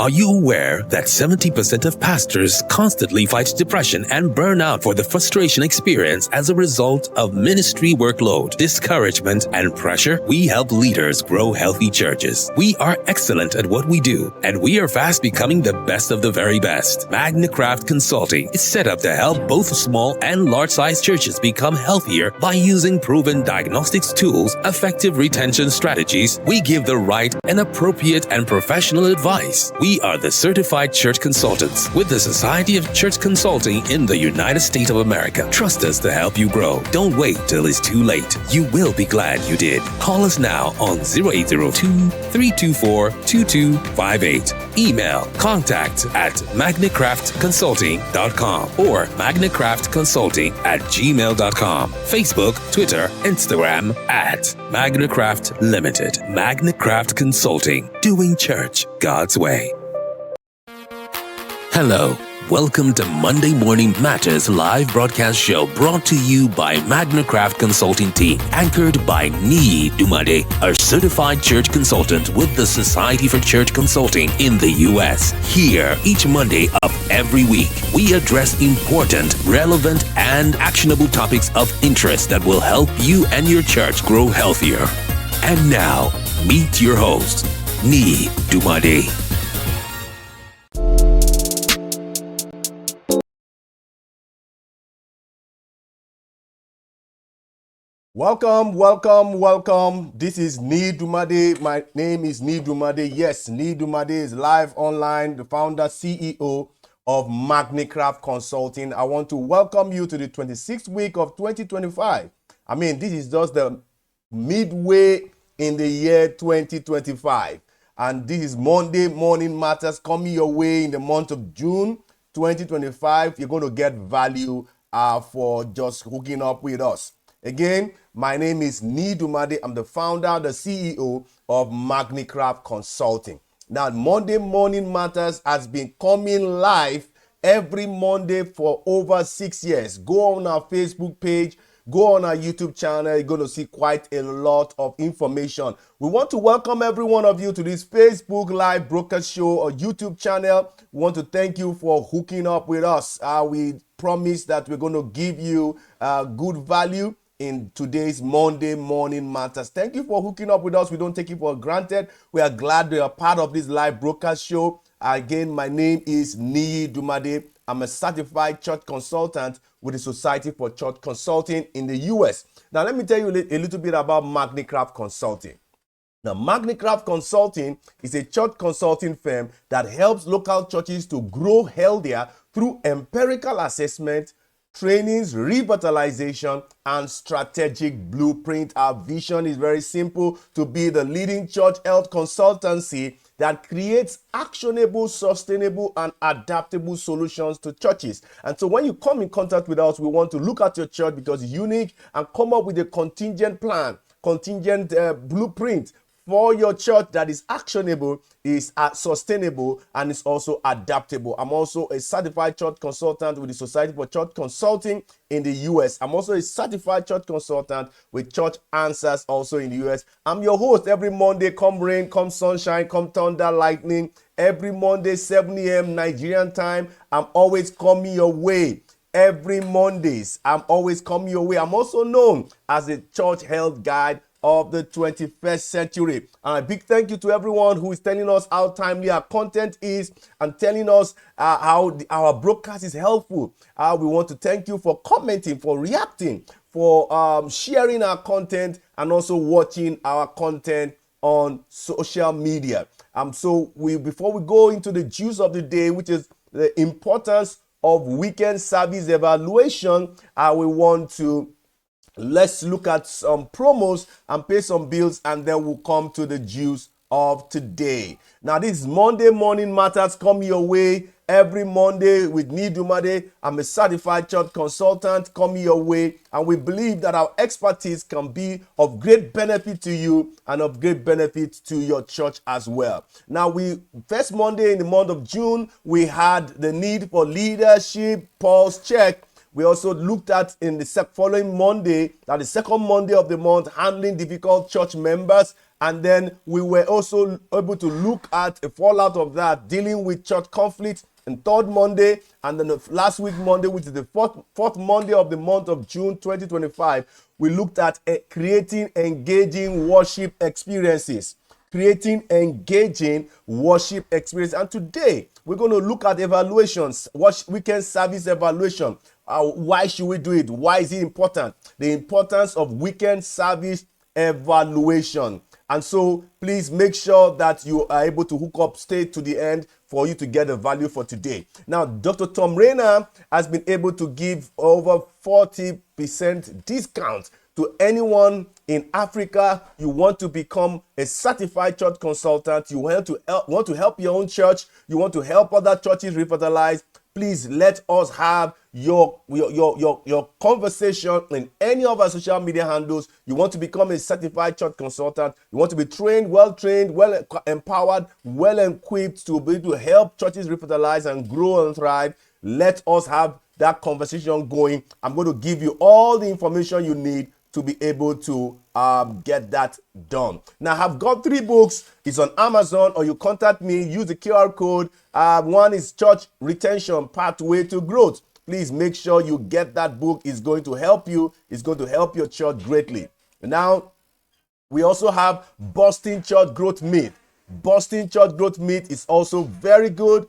Are you aware that 70% of pastors constantly fight depression and burnout for the frustration experienced as a result of ministry workload, discouragement, and pressure? We help leaders grow healthy churches. We are excellent at what we do, and we are fast becoming the best of the very best. Magnicraft Consulting is set up to help both small and large-sized churches become healthier by using proven diagnostics tools, effective retention strategies. We give the right and appropriate and professional advice. We are the certified church consultants with the Society of Church Consulting in the United States of America. Trust us to help you grow. Don't wait till it's too late. You will be glad you did. Call us now on 0802-324-2258. Email contact@magnicraftconsulting.com or magnicraftconsulting@gmail.com. Facebook, Twitter, Instagram @Magnicraft Limited. Magnicraft Consulting, doing church God's way. Hello. Welcome to Monday Morning Matters live broadcast show brought to you by Magnicraft Consulting Team, anchored by Niyi Dunmade, a certified church consultant with the Society for Church Consulting in the U.S. Here, each Monday of every week, we address important, relevant, and actionable topics of interest that will help you and your church grow healthier. And now, meet your host, Niyi Dunmade. Welcome, welcome, welcome. This is Niyi Dunmade. My name is Niyi Dunmade. Yes, Niyi Dunmade is live online, the founder, CEO of Magnicraft Consulting. I want to welcome you to the 26th week of 2025. I mean, this is just the midway in the year 2025. And this is Monday Morning Matters coming your way in the month of June 2025. You're going to get value for just hooking up with us. Again, my name is Niyi Dunmade. I'm the founder, the CEO of Magnicraft Consulting. Now, Monday Morning Matters has been coming live every Monday for over 6 years. Go on our Facebook page, go on our YouTube channel. You're going to see quite a lot of information. We want to welcome every one of you to this Facebook Live broadcast show or YouTube channel. We want to thank you for hooking up with us. We promise that we're going to give you good value in today's Monday Morning Matters. Thank you for hooking up with us. We don't take it for granted. We are glad you are part of this live broadcast show. Again, my name is Niyi Dunmade. I'm a certified church consultant with the Society for Church Consulting in the US. Now, let me tell you a little bit about Magnicraft Consulting. Now, Magnicraft Consulting is a church consulting firm that helps local churches to grow healthier through empirical assessment, trainings, revitalization, and strategic blueprint. Our vision is very simple: to be the leading church health consultancy that creates actionable, sustainable, and adaptable solutions to churches. And so when you come in contact with us, we want to look at your church because it's unique and come up with a contingent plan, contingent blueprint for your church that is actionable, is sustainable, and is also adaptable. I'm also a certified church consultant with the Society for Church Consulting in the US. I'm also a certified church consultant with Church Answers also in the US. I'm your host every Monday, come rain, come sunshine, come thunder, lightning. Every Monday, 7 a.m. Nigerian time, I'm always coming your way. Every Mondays, I'm always coming your way. I'm also known as a church health guide of the 21st century. And a big thank you to everyone who is telling us how timely our content is and telling us how our broadcast is helpful. We want to thank you for commenting, for reacting, for sharing our content, and also watching our content on social media. Before we go into the juice of the day, which is the importance of weekend service evaluation, let's look at some promos and pay some bills, and then we'll come to the juice of today. Now, this is Monday Morning Matters coming your way every Monday with Niyi Dunmade. I'm a certified church consultant coming your way, and we believe that our expertise can be of great benefit to you and of great benefit to your church as well. Now, first Monday in the month of June, we had the need for leadership pulse check. We also looked at in the following Monday, that the second Monday of the month, handling difficult church members. And then we were also able to look at a fallout of that, dealing with church conflict, and third Monday, and then the last week Monday, which is the fourth Monday of the month of June 2025, we looked at creating engaging worship experiences. Creating engaging worship experience. And today, we're going to look at evaluations, weekend service evaluation. Why should we do it? Why is it important? The importance of weekend service evaluation. And so please make sure that you are able to hook up, stay to the end for you to get the value for today. Now, Dr. Tom Rainer has been able to give over 40% discount to anyone in Africa. You want to become a certified church consultant, you want to help your own church, you want to help other churches revitalize, please let us have your conversation in any of our social media handles. You want to become a certified church consultant, you want to be well empowered, well equipped to be able to help churches revitalize and grow and thrive. Let us have that conversation going. I'm going to give you all the information you need to be able to get that done. Now, I've got 3 books. It's on Amazon, or you contact me, use the QR code. One is Church Retention, Pathway to Growth. Please make sure you get that book. It's going to help you. It's going to help your church greatly. Now, we also have Busting Church Growth Myth. Busting Church Growth Myth is also very good.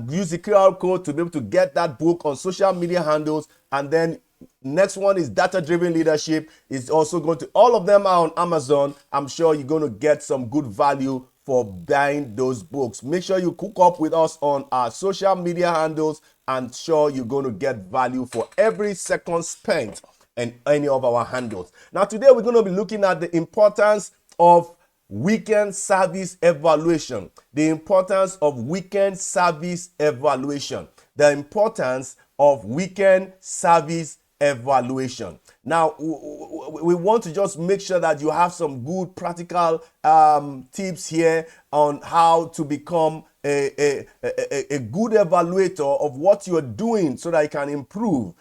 Use the QR code to be able to get that book on social media handles. And then next one is Data-Driven Leadership. It's also going to, all of them are on Amazon. I'm sure you're going to get some good value for buying those books. Make sure you hook up with us on our social media handles, and sure you're going to get value for every second spent in any of our handles. Now, today we're going to be looking at the importance of weekend service evaluation. The importance of weekend service evaluation. The importance of weekend service evaluation. Now, we want to just make sure that you have some good practical tips here on how to become a good evaluator of what you're doing so that you can improve.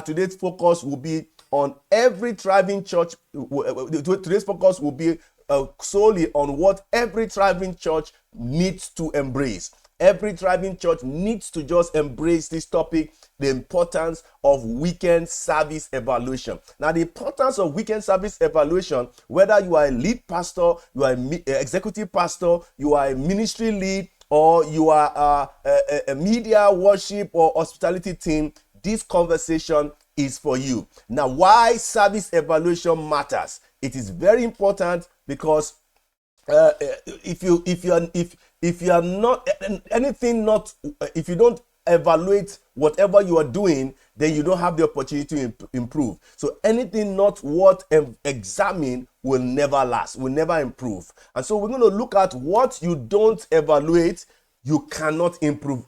Today's focus will be on every thriving church. Today's focus will be solely on what every thriving church needs to embrace. Every thriving church needs to just embrace this topic, the importance of weekend service evaluation. Now, the importance of weekend service evaluation, whether you are a lead pastor, you are an executive pastor, you are a ministry lead, or you are a media, worship, or hospitality team, this conversation is for you. Now, why service evaluation matters? It is very important because if you don't evaluate whatever you are doing, then you don't have the opportunity to improve. So anything not worth examine will never last, will never improve. And so we're going to look at what you don't evaluate, you cannot improve.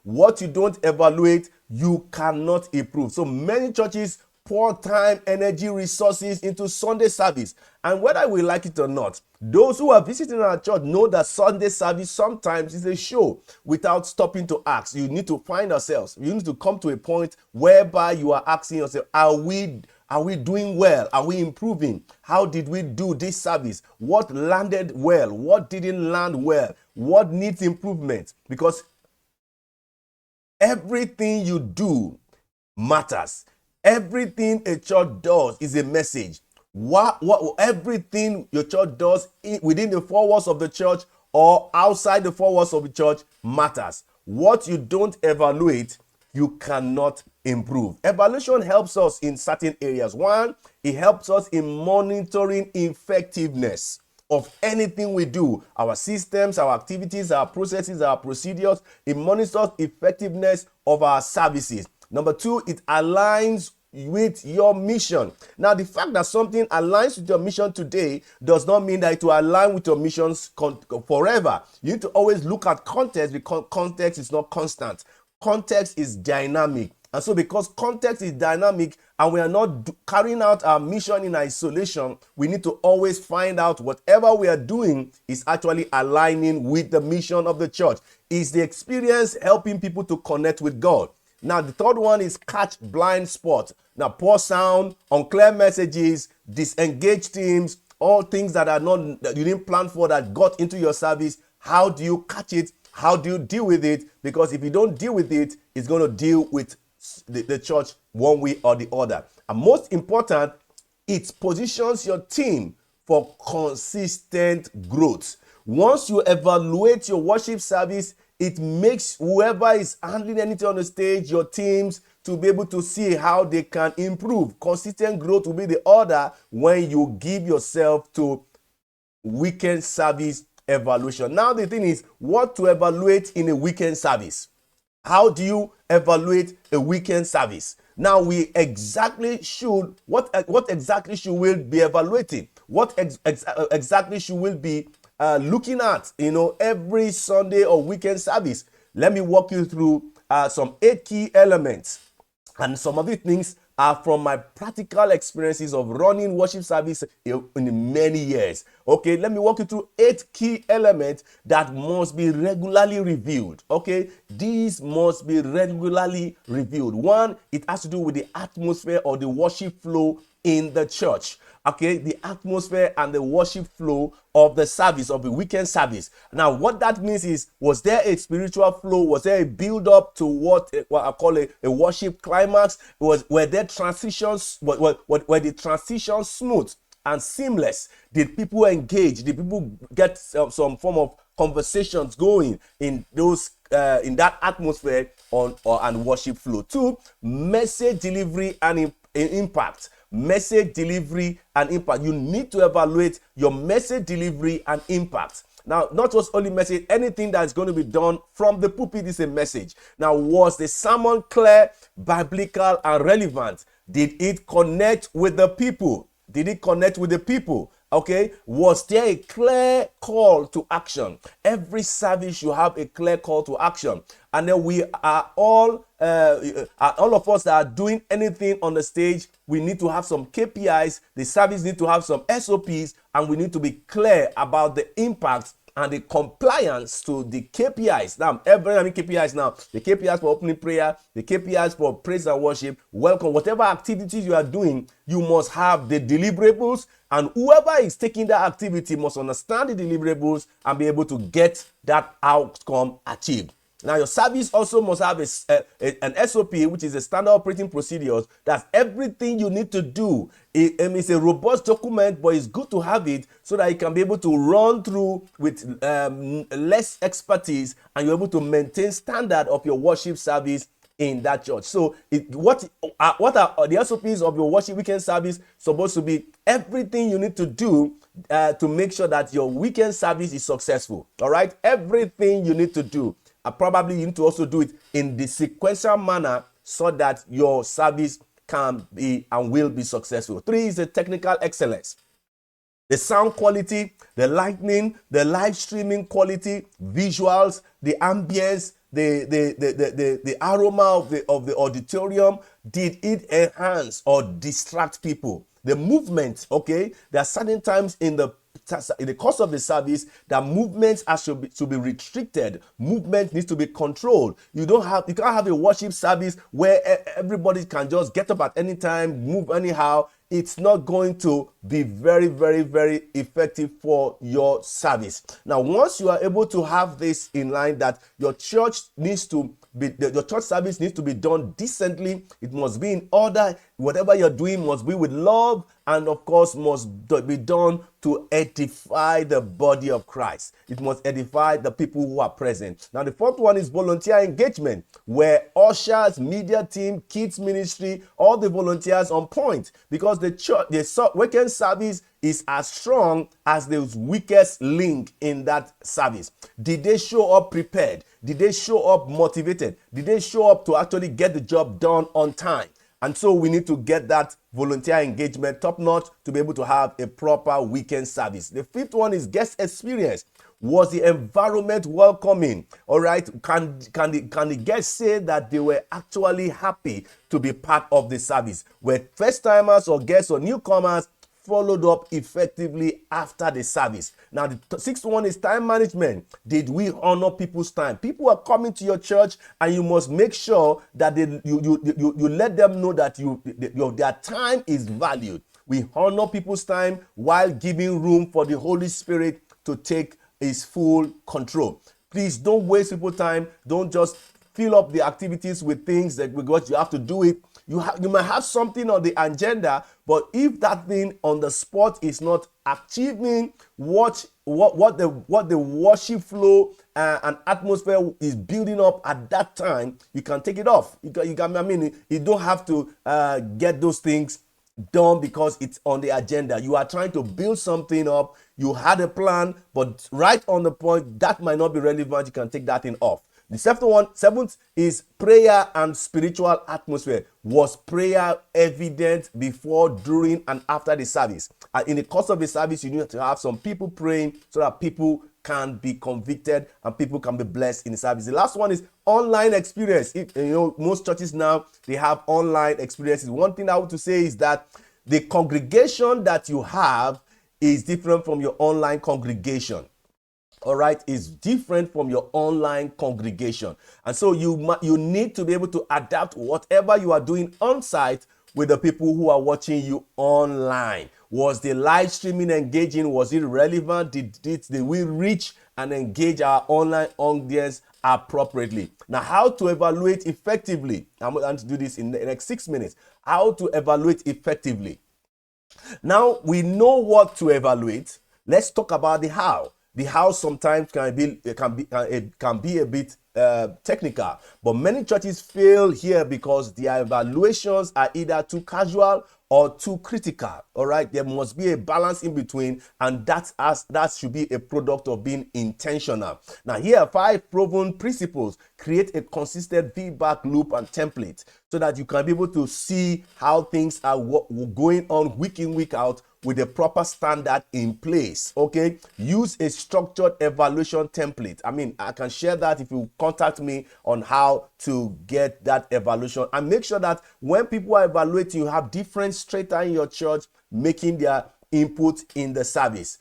What you don't evaluate, you cannot improve. So many churches pour time, energy, resources into Sunday service. And whether we like it or not, those who are visiting our church know that Sunday service sometimes is a show without stopping to ask. You need to find ourselves. You need to come to a point whereby you are asking yourself, are we doing well? Are we improving? How did we do this service? What landed well? What didn't land well? What needs improvement? Because everything you do matters. Everything a church does is a message. Everything your church does within the 4 walls of the church or outside the 4 walls of the church matters. What you don't evaluate, you cannot improve. Evaluation helps us in certain areas. One, it helps us in monitoring effectiveness of anything we do, our systems, our activities, our processes, our procedures. It monitors effectiveness of our services. Number 2, it aligns with your mission. Now, the fact that something aligns with your mission today does not mean that it will align with your missions forever. You need to always look at context, because context is not constant. Context is dynamic. And so because context is dynamic and we are not carrying out our mission in isolation, we need to always find out whatever we are doing is actually aligning with the mission of the church. Is the experience helping people to connect with God? Now, the third one is catch blind spot. Now, poor sound, unclear messages, disengaged teams, all things that are not, that you didn't plan for, that got into your service. How do you catch it? How do you deal with it? Because if you don't deal with it, it's going to deal with the church one way or the other. And most important, it positions your team for consistent growth. Once you evaluate your worship service, it makes whoever is handling anything on the stage, your teams, to be able to see how they can improve. Consistent growth will be the order when you give yourself to weekend service evaluation. Now the thing is, what to evaluate in a weekend service? How do you evaluate a weekend service? Now we exactly should, what exactly should we be evaluating? What exactly should we be looking at, every Sunday or weekend service? Let me walk you through some 8 key elements. And some of these things are from my practical experiences of running worship service in many years. Okay, let me walk you through 8 key elements that must be regularly reviewed. Okay, these must be regularly reviewed. One, it has to do with the atmosphere or the worship flow in the church. Okay, the atmosphere and the worship flow of the service, of the weekend service. Now, what that means is, was there a spiritual flow? Was there a build-up to what I call a worship climax? Were there transitions? Were the transitions smooth and seamless? Did people engage? Did people get some form of conversations going in those in that atmosphere and worship flow? 2, message delivery and impact. Message delivery and impact. You need to evaluate your message delivery and impact. Now, not just only message, anything that is going to be done from the pulpit is a message. Now, was the sermon clear, biblical, and relevant? Did it connect with the people? Did it connect with the people? Okay, was there a clear call to action? Every service should have a clear call to action. And then we are all of us that are doing anything on the stage, we need to have some KPIs. The service need to have some SOPs, and we need to be clear about the impact and the compliance to the KPIs. Now, every KPIs now, the KPIs for opening prayer, the KPIs for praise and worship, welcome, whatever activities you are doing, you must have the deliverables, and whoever is taking that activity must understand the deliverables and be able to get that outcome achieved. Now, your service also must have an SOP, which is a standard operating procedures. That's everything you need to do. It's a robust document, but it's good to have it so that you can be able to run through with less expertise, and you're able to maintain standard of your worship service in that church. So what are the SOPs of your worship weekend service supposed to be? Everything you need to do to make sure that your weekend service is successful. All right, everything you need to do. Probably you need to also do it in the sequential manner so that your service can be and will be successful. 3 is the technical excellence. The sound quality, the lighting, the live streaming quality, visuals, the ambience, the aroma of the auditorium. Did it enhance or distract people? The movement, okay? There are certain times in the course of the service that movements should be restricted. Movement needs to be controlled. You can't have a worship service where everybody can just get up at any time, move anyhow. It's not going to be very, very, very effective for your service. Now, once you are able to have this in line, that your church your church service needs to be done decently. It must be in order. Whatever you're doing must be with love, and of course must be done to edify the body of Christ. It must edify the people who are present. Now, the 4th one is volunteer engagement, where ushers, media team, kids ministry, all the volunteers on point, because the weekend service is as strong as the weakest link in that service. Did they show up prepared? Did they show up motivated? Did they show up to actually get the job done on time? And so we need to get that volunteer engagement top notch to be able to have a proper weekend service. The 5th one is guest experience. Was the environment welcoming? All right. Can the guests say that they were actually happy to be part of the service? Were first timers or guests or newcomers followed up effectively after the service? Now, the 6th one is time management. Did we honor people's time? People are coming to your church, and you must make sure that you let them know that their time is valued. We honor people's time while giving room for the Holy Spirit to take his full control. Please don't waste people's time. Don't just fill up the activities with things that because you have to do it. You might have something on the agenda, but if that thing on the spot is not achieving what the worship flow and atmosphere is building up at that time, you can take it off. You don't have to get those things done because it's on the agenda. You are trying to build something up. You had a plan, but right on the point, that might not be relevant. You can take that thing off. The seventh is prayer and spiritual atmosphere. Was prayer evident before, during, and after the service? In the course of the service, you need to have some people praying so that people can be convicted and people can be blessed in the service. The last one is online experience. Most churches now, they have online experiences. One thing I want to say is that the congregation that you have is different from your online congregation. All right, is different from your online congregation. And so you need to be able to adapt whatever you are doing on site with the people who are watching you online. Was the live streaming engaging? Was it relevant? Did we reach and engage our online audience appropriately? Now, how to evaluate effectively? I'm going to do this in the next 6 minutes. How to evaluate effectively. Now, we know what to evaluate. Let's talk about the how. The how sometimes can be a bit technical, but many churches fail here because their evaluations are either too casual or too critical. All right, there must be a balance in between, and that should be a product of being intentional. Now, here are 5 proven principles. Create a consistent feedback loop and template so that you can be able to see how things are going on week in, week out, with a proper standard in place. Okay, use a structured evaluation template. I can share that if you contact me on how to get that evaluation, and make sure that when people are evaluating, you have different strata in your church making their input in the service.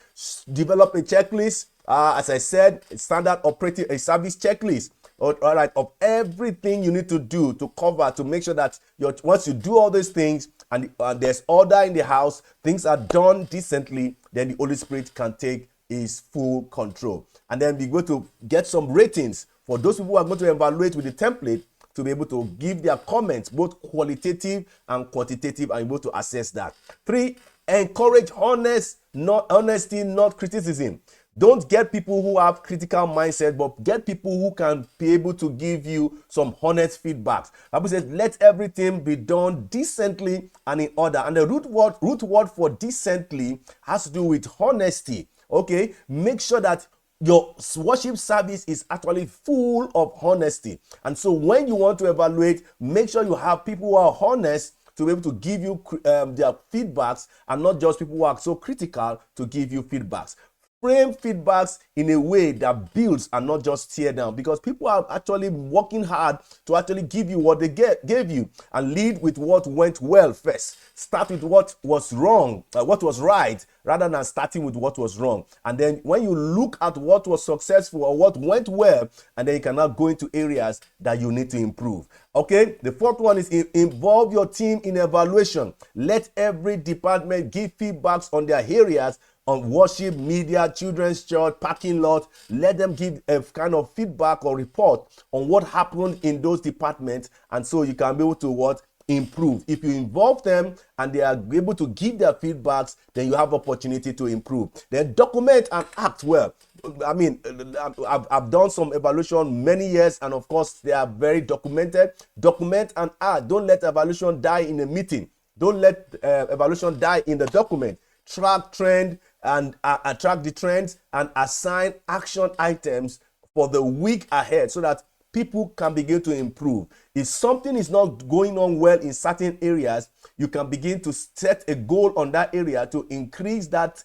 Develop a checklist. As I said, standard operating a service checklist. All right, of everything you need to do to cover to make sure that once you do all these things and there's order in the house, things are done decently, then the Holy Spirit can take his full control. And then we're going to get some ratings for those people who are going to evaluate with the template to be able to give their comments, both qualitative and quantitative, and able to assess that. 3, encourage honesty, not criticism. Don't get people who have critical mindset, but get people who can be able to give you some honest feedbacks. The Bible says, let everything be done decently and in order. And the root word for decently has to do with honesty. Okay, make sure that your worship service is actually full of honesty. And so when you want to evaluate, make sure you have people who are honest to be able to give you their feedbacks, and not just people who are so critical to give you feedbacks. Frame feedbacks in a way that builds and not just tear down, because people are actually working hard to actually give you what they gave you, and lead with what went well first. Start with what was wrong, what was right, rather than starting with what was wrong. And then when you look at what was successful or what went well, and then you can now go into areas that you need to improve. Okay, the 4th one is involve your team in evaluation. Let every department give feedbacks on their areas, on worship, media, children's church, parking lot. Let them give a kind of feedback or report on what happened in those departments, and so you can be able to improve. If you involve them and they are able to give their feedbacks, then you have opportunity to improve. Then document and act well. I've done some evaluation many years, and of course they are very documented. Document and act. Don't let evaluation die in a meeting. Don't let evaluation die in the document. Track trend and track the trends and assign action items for the week ahead so that people can begin to improve. If something is not going on well in certain areas, you can begin to set a goal on that area to increase that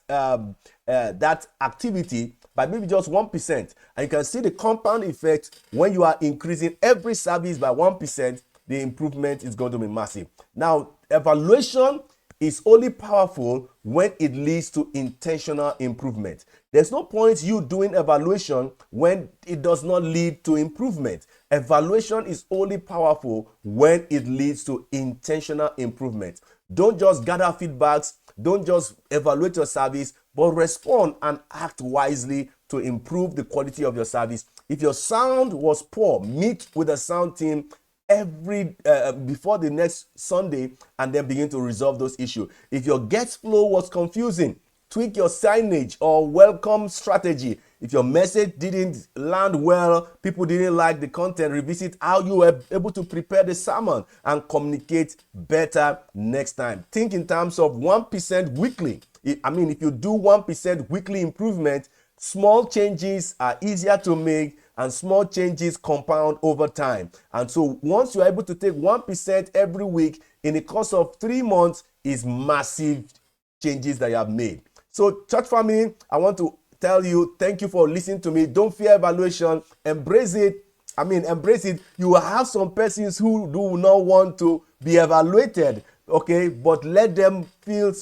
activity by maybe just 1%. And you can see the compound effect. When you are increasing every service by 1%, the improvement is going to be massive. Now, evaluation is only powerful when it leads to intentional improvement. There's no point you doing evaluation when it does not lead to improvement. Evaluation is only powerful when it leads to intentional improvement. Don't just gather feedbacks Don't just evaluate your service, but respond and act wisely to improve the quality of your service. If your sound was poor, meet with the sound team every before the next Sunday and then begin to resolve those issues. If your guest flow was confusing, tweak your signage or welcome strategy. If your message didn't land well, people didn't like the content, revisit how you were able to prepare the sermon and communicate better next time. Think in terms of 1% weekly. If you do 1% weekly improvement, small changes are easier to make and small changes compound over time. And so once you're able to take 1% every week in the course of 3 months, is massive changes that you have made. So church family, I want to tell you, thank you for listening to me. Don't fear evaluation. Embrace it. Embrace it. You will have some persons who do not want to be evaluated, okay? But let them feel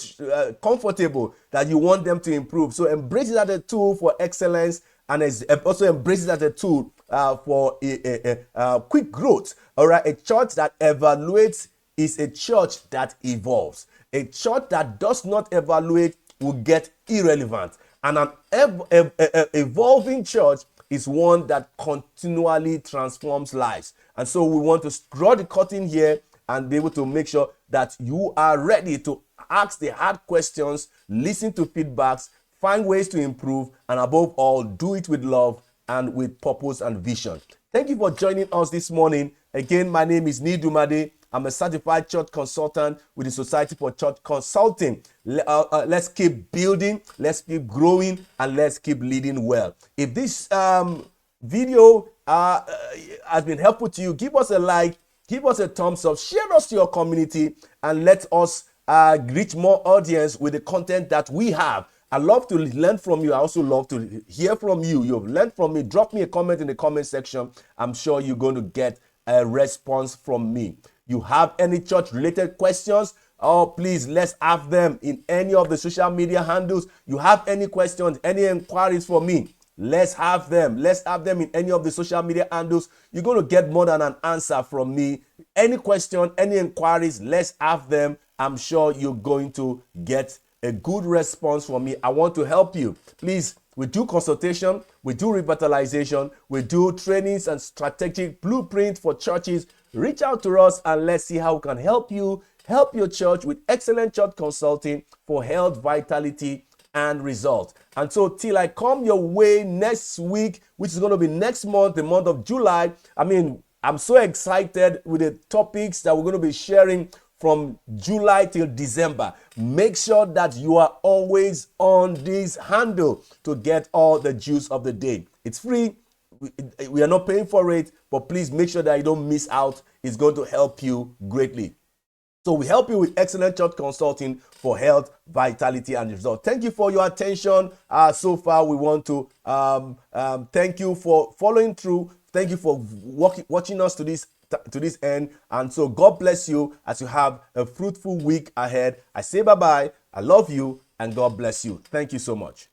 comfortable that you want them to improve. So embrace it as a tool for excellence, and also embrace it as a tool for quick growth. All right, a church that evaluates is a church that evolves. A church that does not evaluate will get irrelevant. And an evolving church is one that continually transforms lives. And so we want to draw the curtain here and be able to make sure that you are ready to ask the hard questions, listen to feedbacks, find ways to improve, and above all, do it with love and with purpose and vision. Thank you for joining us this morning. Again, my name is Niyi Dunmade. I'm a certified church consultant with the Society for Church Consulting. Let's keep building, let's keep growing, and let's keep leading well. If this video has been helpful to you, give us a like, give us a thumbs up, share us to your community, and let us reach more audience with the content that we have. I love to learn from you. I also love to hear from you. You've learned from me. Drop me a comment in the comment section. I'm sure you're going to get a response from me. You have any church related questions? Oh, please, let's have them in any of the social media handles. You have any questions, any inquiries for me? Let's have them. Let's have them in any of the social media handles. You're going to get more than an answer from me. Any question, any inquiries, let's have them. I'm sure you're going to get a good response from me. I want to help you. Please, we do consultation, we do revitalization, we do trainings and strategic blueprint for churches. Reach out to us and let's see how we can help you, help your church with excellent church consulting for health, vitality, and results. And so till I come your way next week, which is going to be next month, the month of July, I'm so excited with the topics that we're going to be sharing from July till December. Make sure that you are always on this handle to get all the juice of the day. It's free. We are not paying for it, but please make sure that you don't miss out. It's going to help you greatly. So we help you with excellent church consulting for health, vitality, and results. Thank you for your attention. So far, we want to thank you for following through. Thank you for watching us to this end. And so God bless you as you have a fruitful week ahead. I say bye-bye. I love you, and God bless you. Thank you so much.